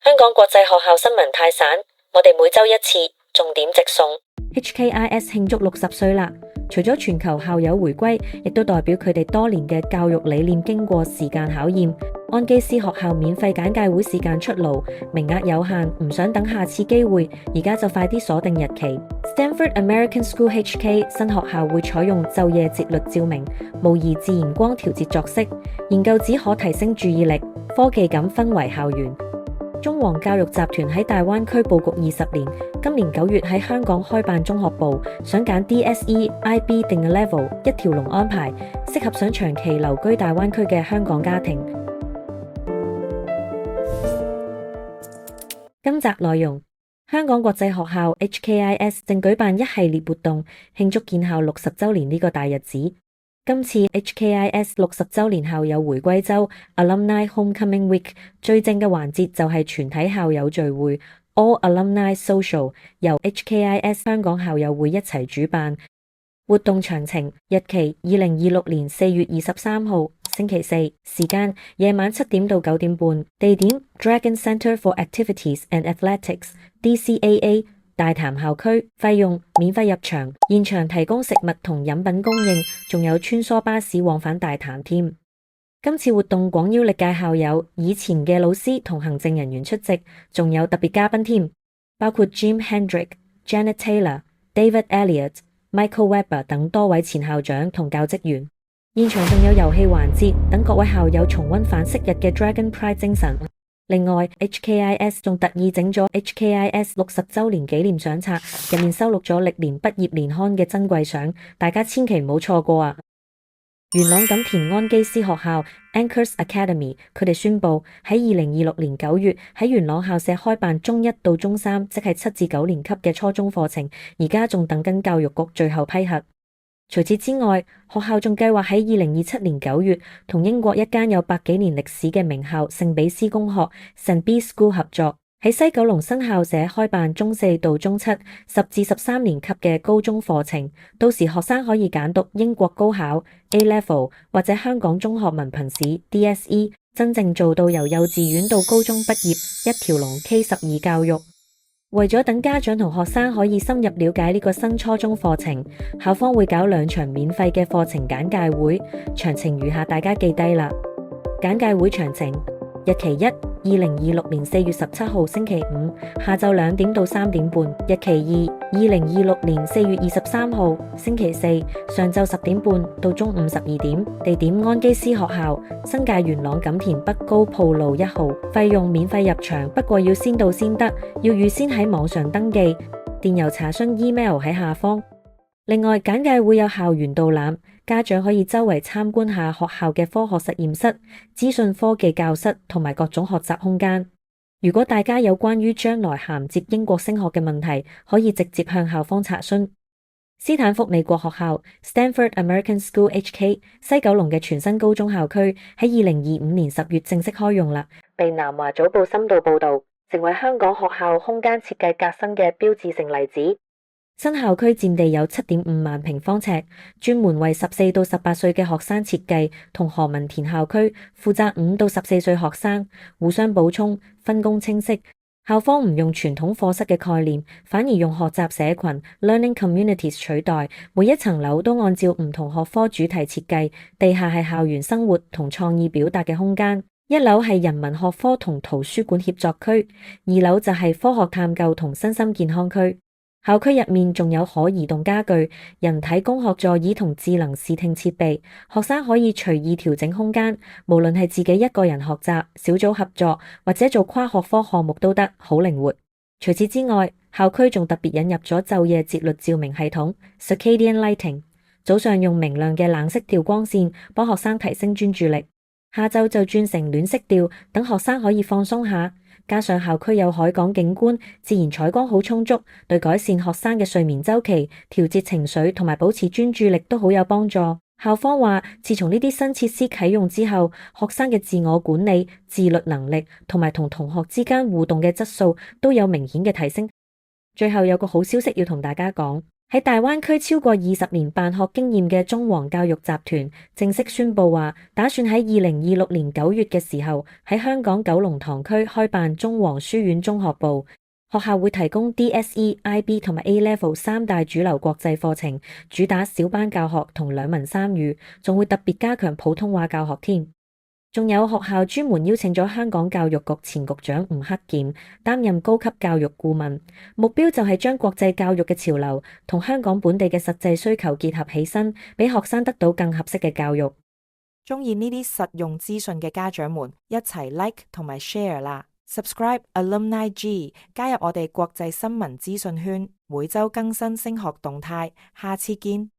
香港國際學校新聞太散，我哋每週一次，重點直送。HKIS 慶祝60歲啦！除咗全球校友回歸，亦都代表佢哋多年嘅教育理念經過時間考驗。安基斯學校免費簡介會時間出爐，名額有限，唔想等下次機會，而家就快啲鎖定日期。Stanford American School HK 新學校會採用晝夜節律照明，模擬自然光調節作息，研究指可提升注意力、科技感氛圍校園。中皇教育集團喺大灣區佈局20年，今年9月喺香港開辦中學部，想揀 DSE、IB 定嘅 level 一條龍安排，適合想長期留居大灣區嘅香港家庭。今集內容：香港國際學校 HKIS 正舉辦一系列活動，慶祝建校60週年呢個大日子。今次 HKIS 60週年校友回歸週 Alumni Homecoming Week 最正嘅環節就係全體校友聚會 All Alumni Social， 由 HKIS 香港校友會一齊主辦。活動詳情：日期2026年4月23號星期四，時間夜晚7點到9點半，地點 Dragon Centre for Activities and Athletics DCAA 大潭校區，費用免費入場，現場提供食物同飲品供應，仲有穿梭巴士往返大潭添。今次活動廣邀歷屆校友、以前嘅老師同行政人員出席，仲有特別嘉賓添，包括 Jim Hendrick、Janet Taylor、David Elliott、Michael Weber 等多位前校長同教職員。現場仲有遊戲環節，等各位校友重溫返昔日嘅 Dragon Pride 精神。另外 HKIS 仲特意整咗 HKIS 60週年紀念相冊，入面收錄咗歷年畢業年刊嘅珍貴相，大家千祈唔好錯過啊！元朗錦田安基斯學校 Anchors Academy， 佢哋宣布喺2026年9月喺元朗校舍開辦中1到中3，即係7至9年級嘅初中課程，而家仲等緊教育局最後批核。除此之外，學校仲計劃喺2027年9月同英國一間有100幾年歷史嘅名校聖比斯公學 St. B School 合作，喺西九龍新校舍開辦中4到中7、10至13年級嘅高中課程。到時學生可以揀讀英國高考 A Level 或者香港中學文憑試 DSE， 真正做到由幼稚園到高中畢業一條龍 K12 教育。為咗等家長同學生可以深入了解呢個新初中課程，校方會搞2場免費嘅課程簡介會，詳情如下，大家記低啦。簡介會詳情：日期1 2026年4月17號星期5下晝2點到3點半；日期2 2026年4月23號星期四上晝10點半到中午12點。地點安基斯學校，新界元朗錦田北高鋪路1號，費用免費入場，不過要先到先得，要預先喺網上登記，電郵查詢 email 喺下方。另外，簡介會有校園導覽，家長可以周圍參觀下學校嘅科學實驗室、資訊科技教室同埋各種學習空間。如果大家有關於將來銜接英國升學嘅問題，可以直接向校方查詢。斯坦福美國學校 Stanford American School HK 西九龍嘅全新高中校區喺2025年10月正式開用啦，被南華早報深度報道，成為香港學校空間設計革新嘅標誌性例子。新校區佔地有7.5萬平方尺，專門為14到18歲嘅學生設計，同何文田校區負責5到14歲學生，互相補充，分工清晰。校方唔用傳統課室嘅概念，反而用學習社群 learning communities 取代，每一層樓都按照唔同學科主題設計，地下係校園生活同創意表達嘅空間，1樓係人文學科同圖書館協作區，2樓就係科學探究同身心健康區。校區入面仲有可移動家具、人體工學座椅同智能視聽設備，學生可以隨意調整空間，無論係自己一個人學習、小組合作或者做跨學科項目都得，好靈活。除此之外，校區仲特別引入咗晝夜節律照明系統 Circadian Lighting， 早上用明亮嘅冷色調光線幫學生提升專注力，下晝就轉成暖色調，等學生可以放鬆下。加上校區有海港景觀，自然採光好充足，對改善學生嘅睡眠週期、調節情緒同埋保持專注力都好有幫助。校方話，自從呢啲新設施啟用之後，學生嘅自我管理、自律能力同埋同同學之間互動嘅質素都有明顯嘅提升。最後有個好消息要同大家講，喺大灣區超過20年辦學經驗嘅中皇教育集團正式宣布話，打算喺2026年9月嘅時候喺香港九龍塘區開辦中皇書院中學部。學校會提供 DSE、IB 同埋 A-Level 3大主流國際課程，主打小班教學同兩文三語，仲會特別加強普通話教學添。仲有學校專門邀請咗香港教育局前局長吳克儉擔任高級教育顧問，目標就係將國際教育嘅潮流同香港本地嘅實際需求結合起身，俾學生得到更合適嘅教育。鍾意呢啲實用資訊嘅家長們，一齊 like 同埋 share 啦！ Subscribe Alumni G， 加入我哋國際新聞資訊圈，每週更新升學動態。下次見。